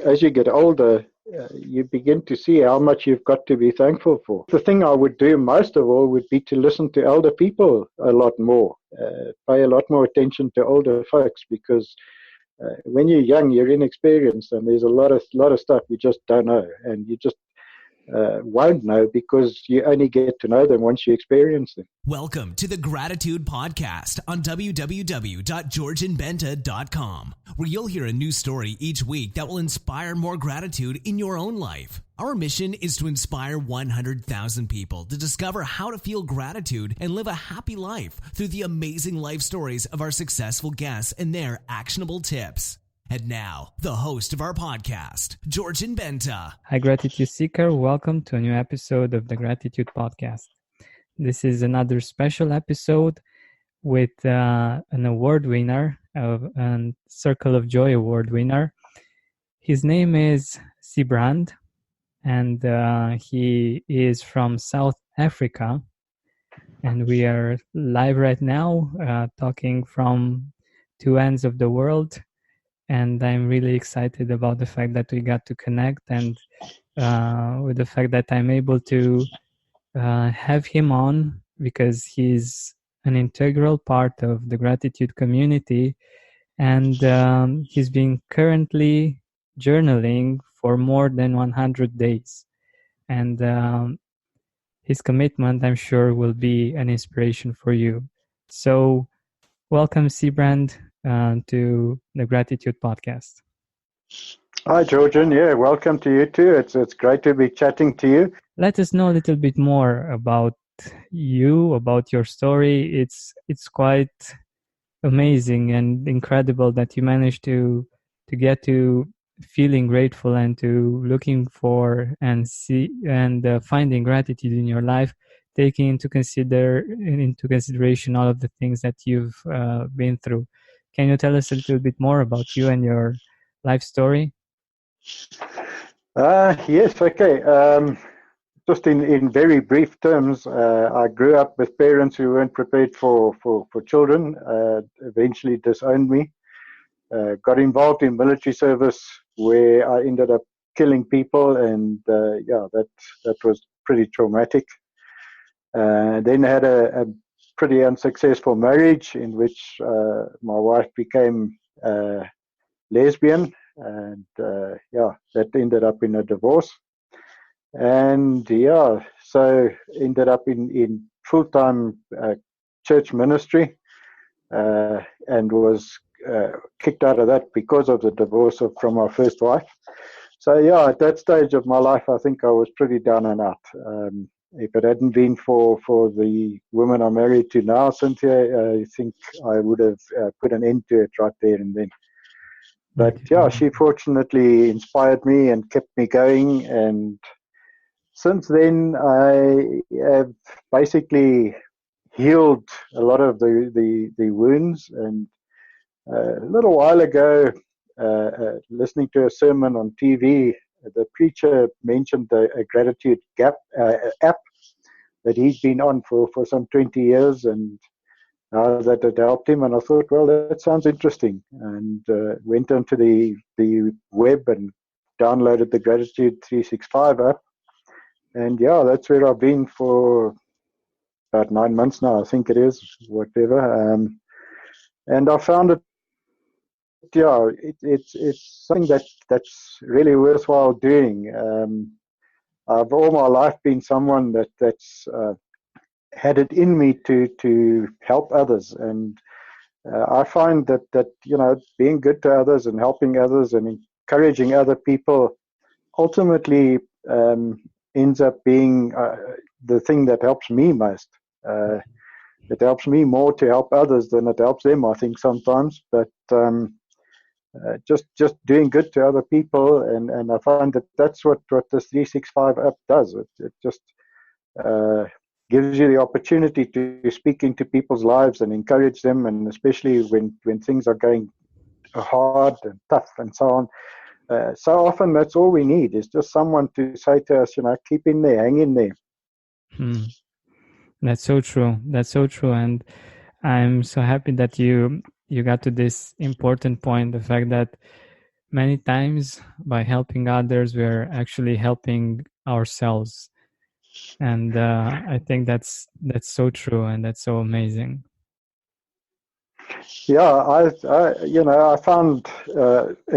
as you get older, you begin to see how much you've got to be thankful for. The thing I would do most of all would be to listen to elder people a lot more, pay a lot more attention to older folks, because when you're young, you're inexperienced, and there's a lot of stuff you just don't know, and you just won't know because you only get to know them once you experience them. Welcome to the Gratitude Podcast on www.georgianbenta.com, where you'll hear a new story each week that will inspire more gratitude in your own life. Our mission is to inspire 100,000 people to discover how to feel gratitude and live a happy life through the amazing life stories of our successful guests and their actionable tips. And now, the host of our podcast, Georgian Benta. Hi, Gratitude Seeker. Welcome to a new episode of the Gratitude Podcast. This is another special episode with an award winner, a Circle of Joy award winner. His name is Sybrand, and he is from South Africa. And we are live right now, talking from two ends of the world. And I'm really excited about the fact that we got to connect, and with the fact that I'm able to have him on, because he's an integral part of the gratitude community, and he's been currently journaling for more than 100 days. And his commitment, I'm sure, will be an inspiration for you. So welcome, Sybrand, to the Gratitude Podcast. Hi, Georgian. Yeah, welcome to you too. It's great to be chatting to you. Let us know a little bit more about you, about your story. It's quite amazing and incredible that you managed to get to feeling grateful and to looking for and finding gratitude in your life, taking into consideration all of the things that you've been through. Can you tell us a little bit more about you and your life story? Yes, okay. Just in very brief terms, I grew up with parents who weren't prepared for children, eventually disowned me, got involved in military service where I ended up killing people, and that was pretty traumatic. Then had a pretty unsuccessful marriage in which my wife became lesbian, and that ended up in a divorce. And so ended up in full-time church ministry, and was kicked out of that because of the divorce from my first wife. So at that stage of my life, I think I was pretty down and out. If it hadn't been for the woman I'm married to now, Cynthia, I think I would have put an end to it right there and then. But she fortunately inspired me and kept me going. And since then, I have basically healed a lot of the wounds. And a little while ago, listening to a sermon on TV, the preacher mentioned a gratitude app that he's been on for some 20 years, and that had helped him. And I thought, well, that sounds interesting, and went onto the web and downloaded the Gratitude 365 app. And that's where I've been for about 9 months now, I think it is, whatever. And I found it, it's something that's really worthwhile doing. I've all my life been someone that's had it in me to help others, and I find that being good to others and helping others and encouraging other people ultimately ends up being the thing that helps me most. It helps me more to help others than it helps them, I think, sometimes. But just doing good to other people, and I find that's what this 365 app does. It just gives you the opportunity to speak into people's lives and encourage them, and especially when things are going hard and tough and so on. So often that's all we need, is just someone to say to us, keep in there, hang in there. That's so true. And I'm so happy that you got to this important point, the fact that many times by helping others, we're actually helping ourselves. And I think that's so true, and that's so amazing. Yeah, I found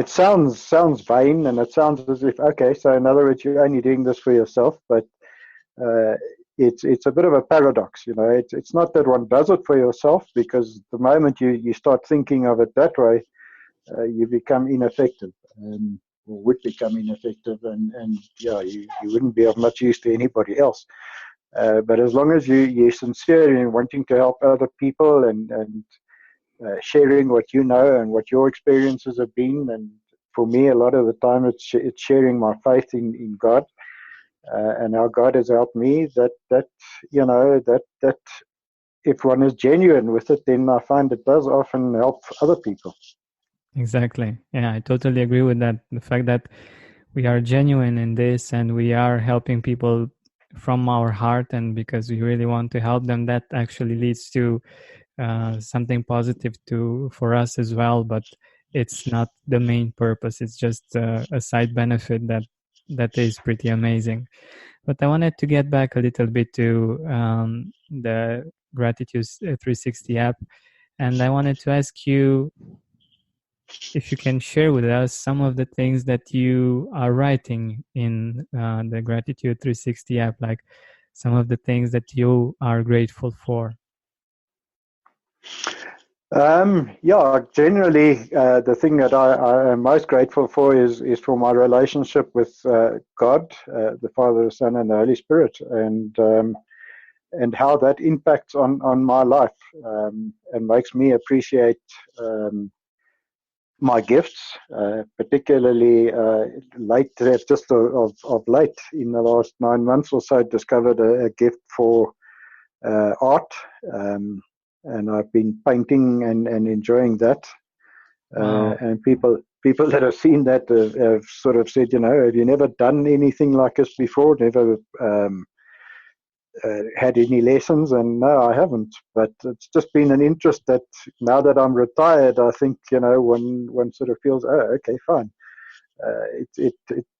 it sounds vain, and it sounds as if, okay, so in other words, you're only doing this for yourself, but uh, it's a bit of a paradox. It's not that one does it for yourself, because the moment you start thinking of it that way, you become ineffective, or would become ineffective, and yeah, you wouldn't be of much use to anybody else. But as long as you're sincere in wanting to help other people, and sharing what you know and what your experiences have been. And for me, a lot of the time, it's sharing my faith in God, and how God has helped me. That if one is genuine with it, then I find it does often help other people. Exactly. Yeah, I totally agree with that. The fact that we are genuine in this and we are helping people from our heart and because we really want to help them, that actually leads to something positive for us as well. But it's not the main purpose. It's just a side benefit that is pretty amazing. But I wanted to get back a little bit to the Gratitude 360 app, and I wanted to ask you if you can share with us some of the things that you are writing in the Gratitude 360 app, like some of the things that you are grateful for. Yeah, generally, the thing that I am most grateful for is for my relationship with God, the Father, the Son, and the Holy Spirit, and how that impacts on my life, and makes me appreciate my gifts, particularly late, just of late, in the last 9 months or so, discovered a gift for art, and I've been painting and enjoying that. Wow. And people that have seen that have sort of said, have you never done anything like this before? Never had any lessons? And no, I haven't. But it's just been an interest that now that I'm retired, I think one sort of feels, oh, okay, fine. It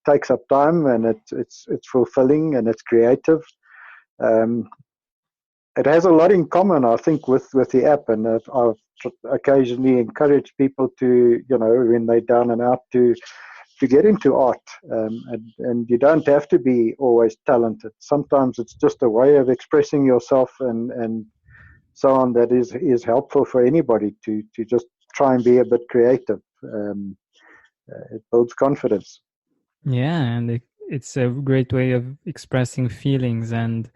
takes up time, and it's fulfilling, and it's creative. Um, it has a lot in common, I think, with the app, and I've occasionally encouraged people to, when they're down and out, to get into art, and you don't have to be always talented. Sometimes it's just a way of expressing yourself, and so on, that is helpful for anybody to just try and be a bit creative. It builds confidence. Yeah, and it's a great way of expressing feelings and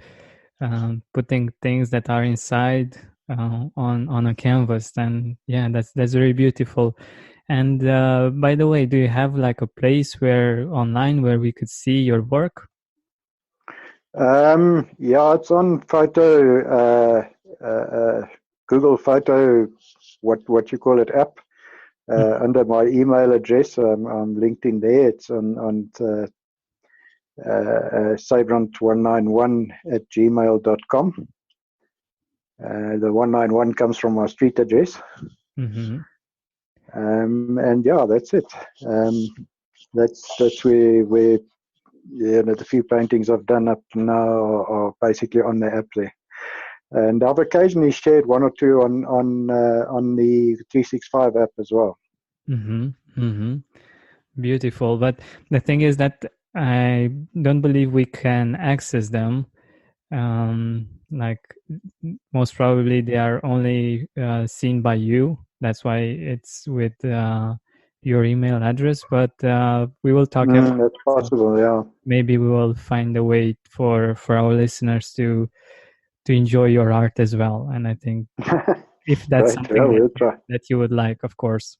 putting things that are inside on a canvas. And yeah, that's very beautiful. And by the way, do you have like a place online where we could see your work? Yeah, it's on Google Photo, what you call it, app. Under my email address, I'm linked in there. It's on Sybrand191@gmail.com. The 191 comes from my street address. Mm-hmm. And yeah, that's it. That's where the few paintings I've done up to now are basically on the app there. And I've occasionally shared one or two on the 365 app as well. Mm-hmm. Mm-hmm. Beautiful. But the thing is that I don't believe we can access them. Like most probably they are only seen by you. That's why it's with your email address. But we will talk about That's possible, yeah. maybe we will find a way for our listeners to enjoy your art as well. And I think if that's Great, yeah, something we'll try. that you would like, of course.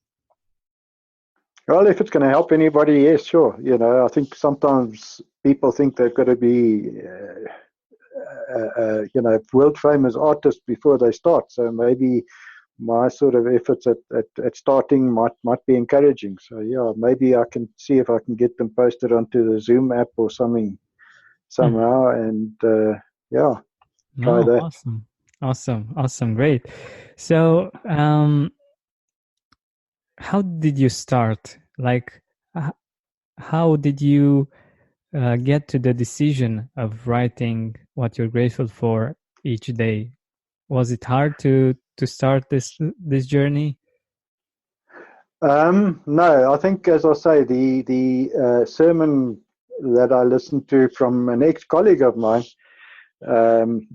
Well, if it's going to help anybody, yes, sure. I think sometimes people think they've got to be, world famous artists before they start. So maybe my sort of efforts at starting might be encouraging. So yeah, maybe I can see if I can get them posted onto the Zoom app or something somehow, and yeah, try No, that. awesome, great. So, how did you start? Like, how did you get to the decision of writing what you're grateful for each day? Was it hard to start this journey? No, I think, as I say, the sermon that I listened to from an ex-colleague of mine, um,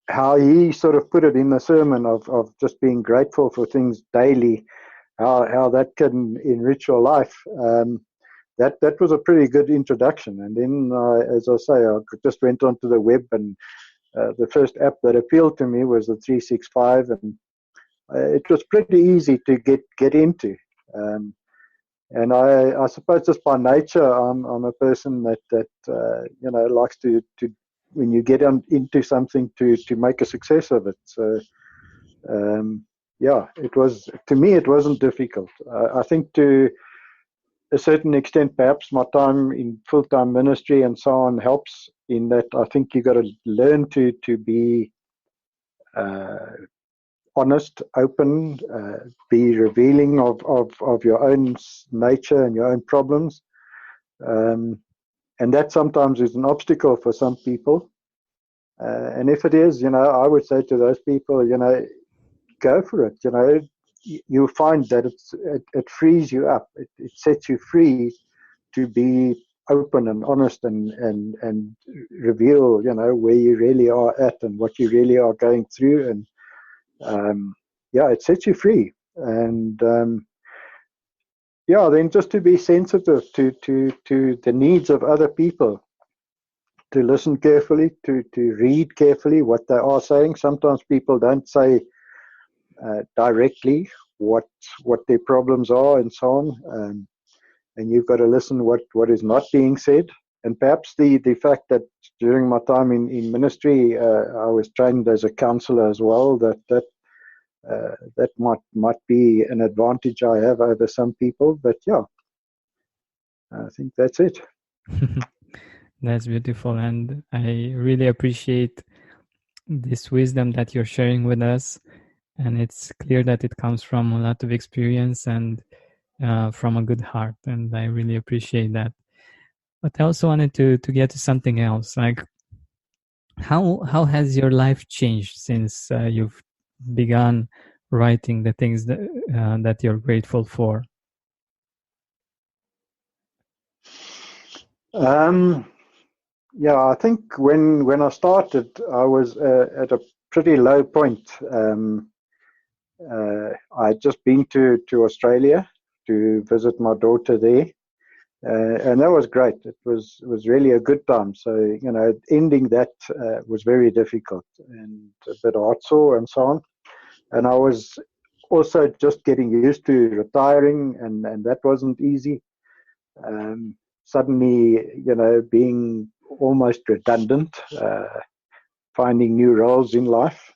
how he sort of put it in the sermon of just being grateful for things daily, how that can enrich your life. That was a pretty good introduction. And then, as I say, I just went onto the web, and the first app that appealed to me was the 365, and it was pretty easy to get into. And I suppose just by nature, I'm a person that likes to when you get into something to make a success of it. So it was, to me, it wasn't difficult. I think to a certain extent, perhaps my time in full-time ministry and so on helps in that. I think you got to learn to be honest, open, be revealing of your own nature and your own problems. And that sometimes is an obstacle for some people. And if it is, I would say to those people, go for it. You'll find that it frees you up. It sets you free to be open and honest and reveal, where you really are at and what you really are going through. And it sets you free. And then just to be sensitive to the needs of other people, to listen carefully, to read carefully what they are saying. Sometimes people don't say directly what their problems are and so on, and you've got to listen what is not being said. And perhaps the fact that during my time in ministry, I was trained as a counselor as well, that might be an advantage I have over some people. But I think that's it. That's beautiful, and I really appreciate this wisdom that you're sharing with us. And it's clear that it comes from a lot of experience and from a good heart, and I really appreciate that. But I also wanted to get to something else, like how has your life changed since you've begun writing the things that you're grateful for? I think when I started, I was at a pretty low point. I'd just been to Australia to visit my daughter there, and that was great. It was really a good time. So ending that was very difficult and a bit heartsore and so on. And I was also just getting used to retiring, and that wasn't easy. Suddenly, being almost redundant, finding new roles in life.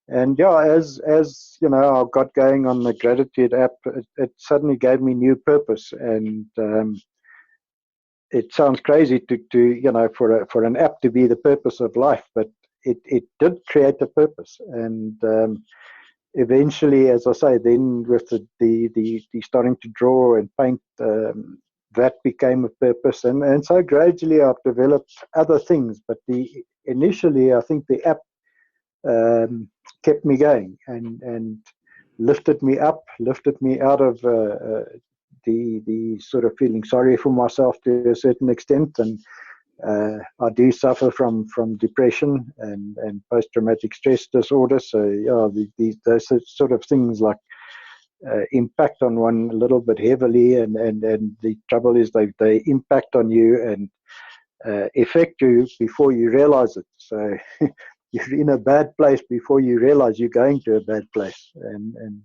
And as I got going on the gratitude app, it suddenly gave me new purpose. And it sounds crazy to for an app to be the purpose of life, but it did create a purpose. And eventually, as I say, then with the starting to draw and paint, that became a purpose. And so gradually I've developed other things, but initially I think the app kept me going and lifted me up, lifted me out of the sort of feeling sorry for myself to a certain extent. And I do suffer from depression and post-traumatic stress disorder. So those sort of things like impact on one a little bit heavily, and the trouble is they impact on you and affect you before you realize it. So you're in a bad place before you realize you're going to a bad place. And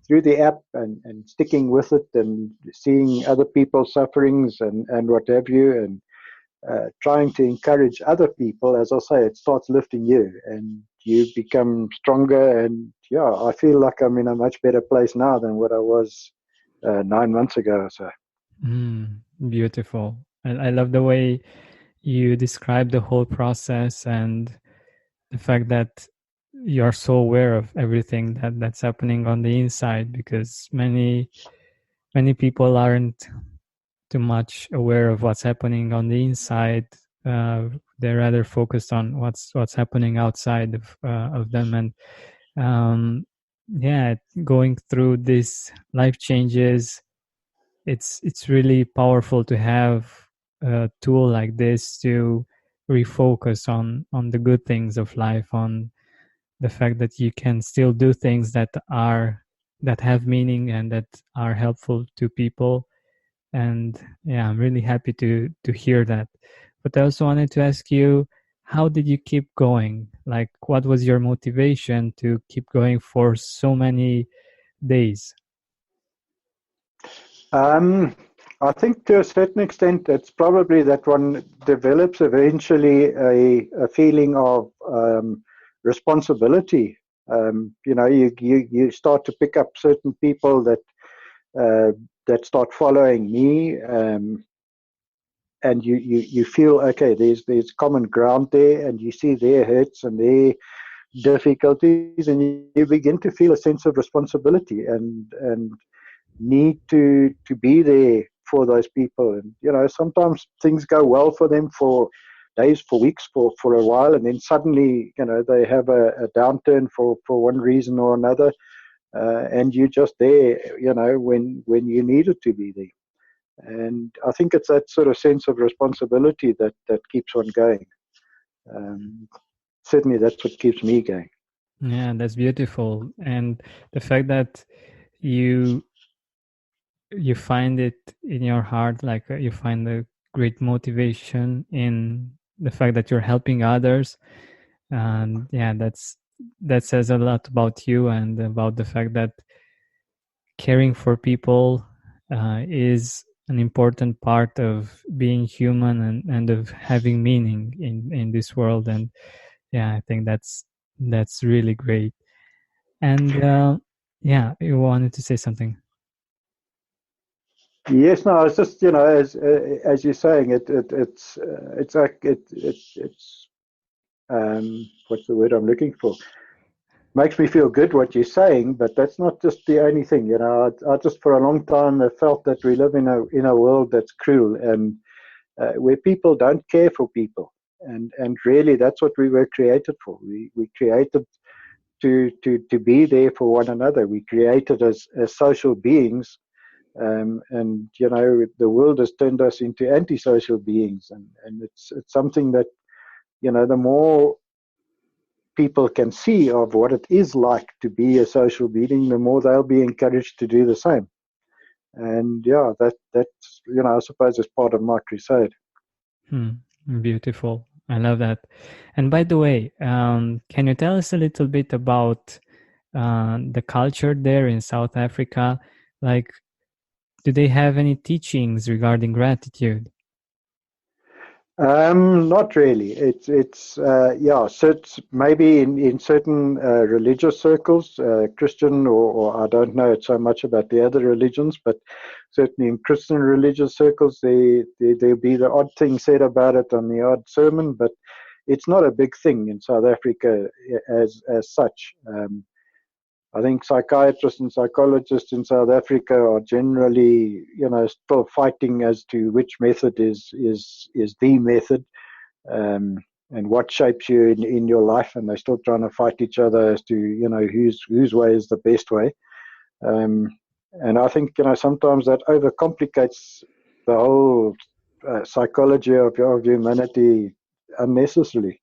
through the app and sticking with it and seeing other people's sufferings and what have you, and trying to encourage other people, as I say, it starts lifting you and you become stronger. And I feel like I'm in a much better place now than what I was 9 months ago or so. Beautiful. I love the way you describe the whole process and the fact that you're so aware of everything that's happening on the inside, because many many people aren't too much aware of what's happening on the inside. They're rather focused on what's happening outside of them, and yeah, going through these life changes, it's really powerful to have a tool like this to refocus on the good things of life, on the fact that you can still do things that have meaning and that are helpful to people. And yeah, I'm really happy to hear that. But I also wanted to ask you, how did you keep going? Like, what was your motivation to keep going for so many days? I think to a certain extent, it's probably that one develops eventually a feeling of responsibility. You start to pick up certain people that start following me, and you feel, okay, there's common ground there, and you see their hurts and their difficulties, and you begin to feel a sense of responsibility and need to be there for those people. And sometimes things go well for them for days, for weeks, for a while, and then suddenly they have a downturn for one reason or another, and you're just there when you needed to be there. And I think it's that sort of sense of responsibility that keeps one going. um, Certainly that's what keeps me going. Yeah, that's beautiful. And the fact that you find it in your heart, like you find a great motivation in the fact that you're helping others. And yeah, that says a lot about you and about the fact that caring for people is an important part of being human, and of having meaning in this world. And yeah, I think that's really great. And yeah, you wanted to say something. Yes, no, it's just as you're saying, it's like it's what's the word I'm looking for? Makes me feel good what you're saying, but that's not just the only thing. I just for a long time have felt that we live in a world that's cruel, and where people don't care for people, and really that's what we were created for. We created to be there for one another. We created as social beings. And the world has turned us into antisocial beings, and it's something that the more people can see of what it is like to be a social being, the more they'll be encouraged to do the same. And yeah, that's I suppose is part of my crusade. Beautiful. I love that. And by the way, can you tell us a little bit about the culture there in South Africa? Like, do they have any teachings regarding gratitude? Not really. Yeah. So it's maybe in certain religious circles, Christian or I don't know so much about the other religions, but certainly in Christian religious circles, there'll be the odd thing said about it on the odd sermon, but it's not a big thing in South Africa as such. I think psychiatrists and psychologists in South Africa are generally, still fighting as to which method is the method, and what shapes you in your life, and they're still trying to fight each other as to whose way is the best way. And I think sometimes that overcomplicates the whole psychology of humanity unnecessarily.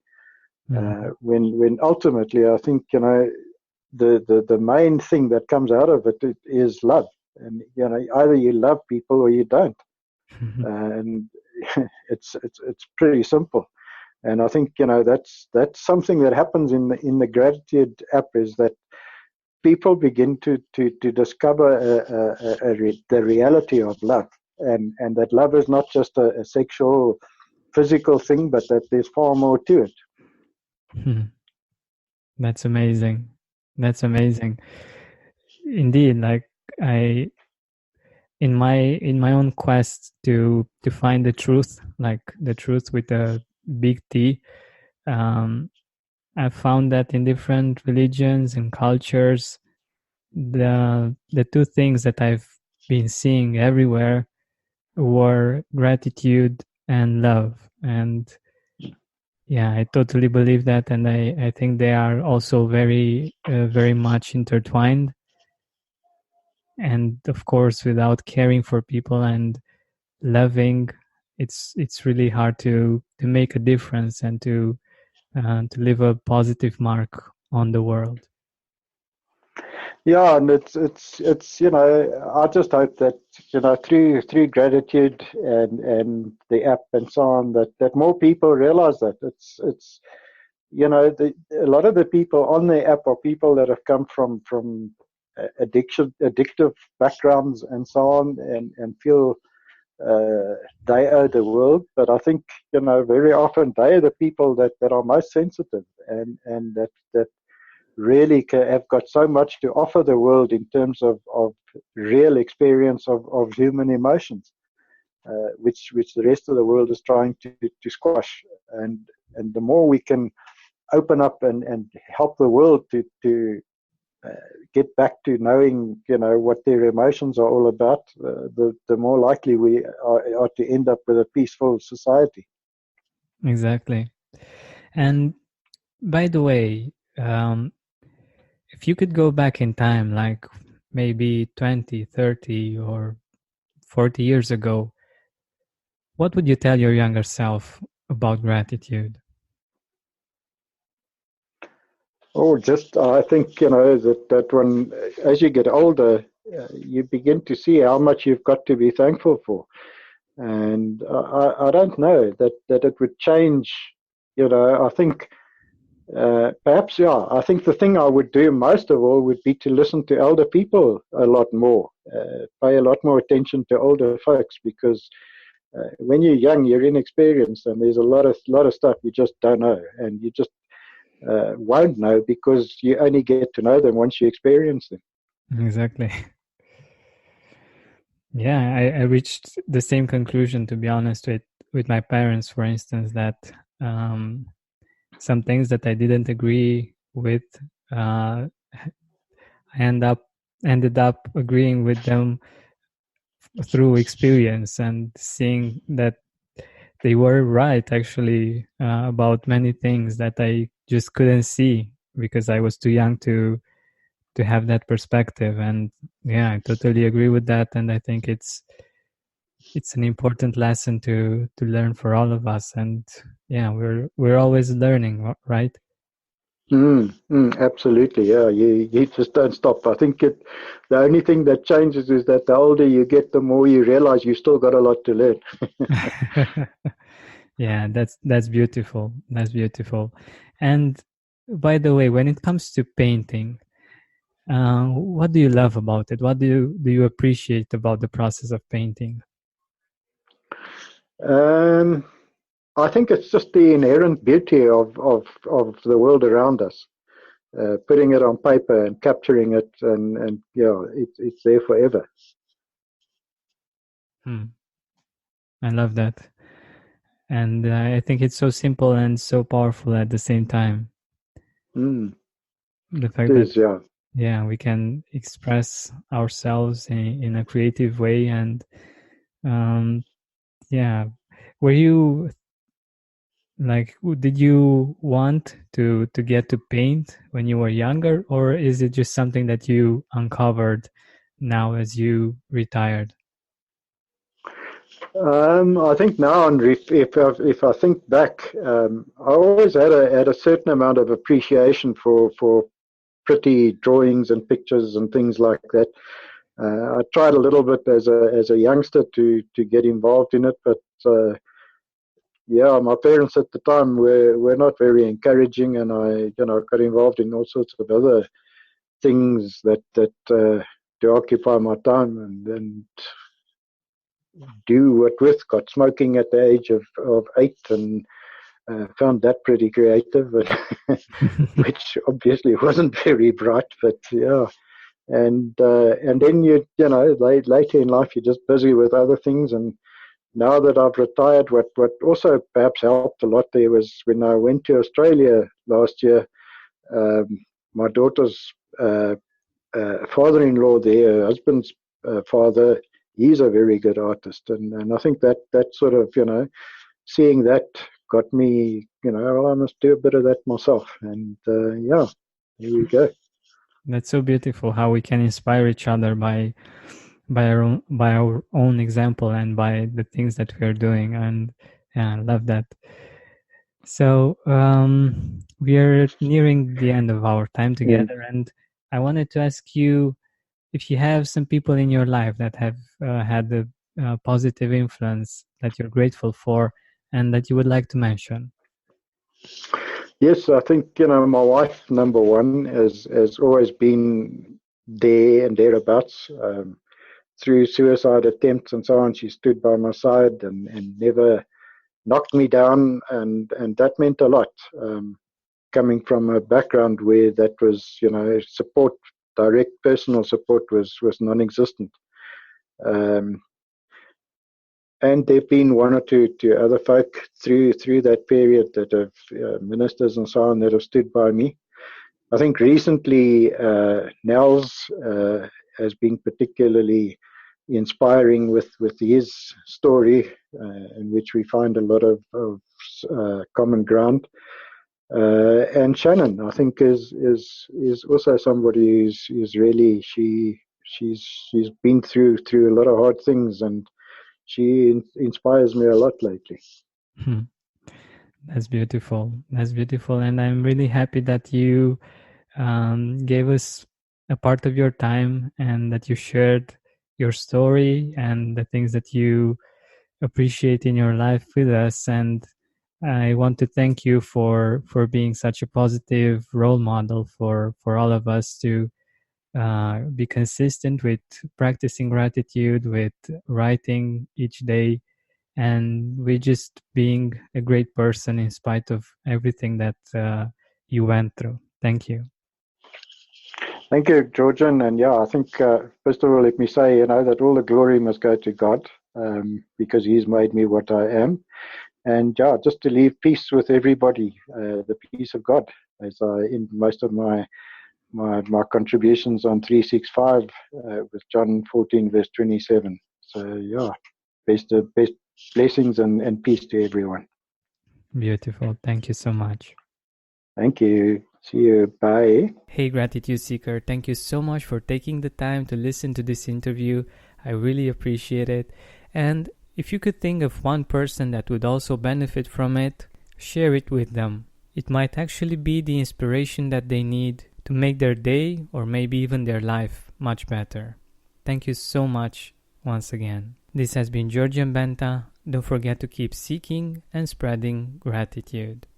When ultimately I think the main thing that comes out of it is love, and either you love people or you don't, and it's pretty simple. And I think that's something that happens in the gratitude app, is that people begin to discover the reality of love, and that love is not just a sexual physical thing, but that there's far more to it. That's amazing. That's amazing. Indeed, like I in my own quest to find the truth, like the truth with a big T, I found that in different religions and cultures, the two things that I've been seeing everywhere were gratitude and love. And yeah, I totally believe that, and I think they are also very much intertwined. And of course, without caring for people and loving, it's really hard to make a difference and to leave a positive mark on the world. Yeah, and it's I just hope that through gratitude and the app and so on, that more people realize that it's a lot of the people on the app are people that have come from addictive backgrounds and so on, and feel they owe the world. But I think very often they are the people that are most sensitive, and that really have got so much to offer the world in terms of real experience of human emotions, which the rest of the world is trying to squash. And the more we can open up and help the world to get back to knowing what their emotions are all about, the more likely we are to end up with a peaceful society. Exactly. And by the way, if you could go back in time, like maybe 20, 30, or 40 years ago, what would you tell your younger self about gratitude? Oh, just I think that when as you get older, you begin to see how much you've got to be thankful for, and I don't know that it would change. I think perhaps I think the thing I would do most of all would be to listen to elder people a lot more, pay a lot more attention to older folks, because when you're young, you're inexperienced, and there's a lot of stuff you just don't know, and you just won't know because you only get to know them once you experience them. Exactly. Yeah, I reached the same conclusion, to be honest, with my parents, for instance, that some things that I didn't agree with, I ended up agreeing with them through experience and seeing that they were right, actually, about many things that I just couldn't see because I was too young to have that perspective. And yeah, I totally agree with that, and I think it's an important lesson to learn for all of us. And yeah, we're always learning, right? Absolutely, yeah. You just don't stop. I think the only thing that changes is that the older you get, the more you realize you still got a lot to learn. Yeah, that's beautiful. That's beautiful. And by the way, when it comes to painting, what do you love about it? What do you appreciate about the process of painting? Um, I think it's just the inherent beauty of the world around us. Putting it on paper and capturing it, and it's there forever. I love that. And I think it's so simple and so powerful at the same time. The fact It that, is, yeah. yeah, we can express ourselves in a creative way. And yeah, were you like, did you want to get to paint when you were younger, or is it just something that you uncovered now as you retired? I think now, and if I think back, I always had a certain amount of appreciation for pretty drawings and pictures and things like that. I tried a little bit as a youngster to get involved in it, but yeah, my parents at the time were not very encouraging, and I got involved in all sorts of other things that to occupy my time, and do what with. Got smoking at the age of 8, and found that pretty creative, which obviously wasn't very bright, but yeah. And then later in life you're just busy with other things. And now that I've retired, what also perhaps helped a lot there was when I went to Australia last year. My daughter's father-in-law there, her husband's father, he's a very good artist. And I think that sort of, seeing that got me, well, I must do a bit of that myself. And yeah, here we go. That's so beautiful how we can inspire each other by our own example and by the things that we are doing. And yeah, I love that. So we are nearing the end of our time together, and I wanted to ask you if you have some people in your life that have had a positive influence that you're grateful for and that you would like to mention. Yes, I think, my wife, number one, has always been there and thereabouts. Through suicide attempts and so on, she stood by my side and never knocked me down, and that meant a lot. Coming from a background where that was, support, direct personal support was non-existent. And there've been one or two other folk through that period that have ministers and so on that have stood by me. I think recently Nels has been particularly inspiring with his story, in which we find a lot of common ground. And Shannon, I think, is also somebody who's really she's been through a lot of hard things, and she inspires me a lot lately. That's beautiful. That's beautiful, and I'm really happy that you gave us a part of your time and that you shared your story and the things that you appreciate in your life with us. And I want to thank you for being such a positive role model for all of us to be consistent with practicing gratitude, with writing each day, and with just being a great person in spite of everything that you went through. Thank you. Thank you, Georgian. And yeah, I think, first of all, let me say, that all the glory must go to God, because he's made me what I am. And yeah, just to leave peace with everybody, the peace of God, as I in most of my contributions on 365 with John 14 verse 27. So yeah, best blessings and peace to everyone. Beautiful. Thank you so much. Thank you. See you. Bye. Hey, Gratitude Seeker, thank you so much for taking the time to listen to this interview. I really appreciate it. And if you could think of one person that would also benefit from it, share it with them. It might actually be the inspiration that they need to make their day or maybe even their life much better. Thank you so much once again. This has been Georgian Benta. Don't forget to keep seeking and spreading gratitude.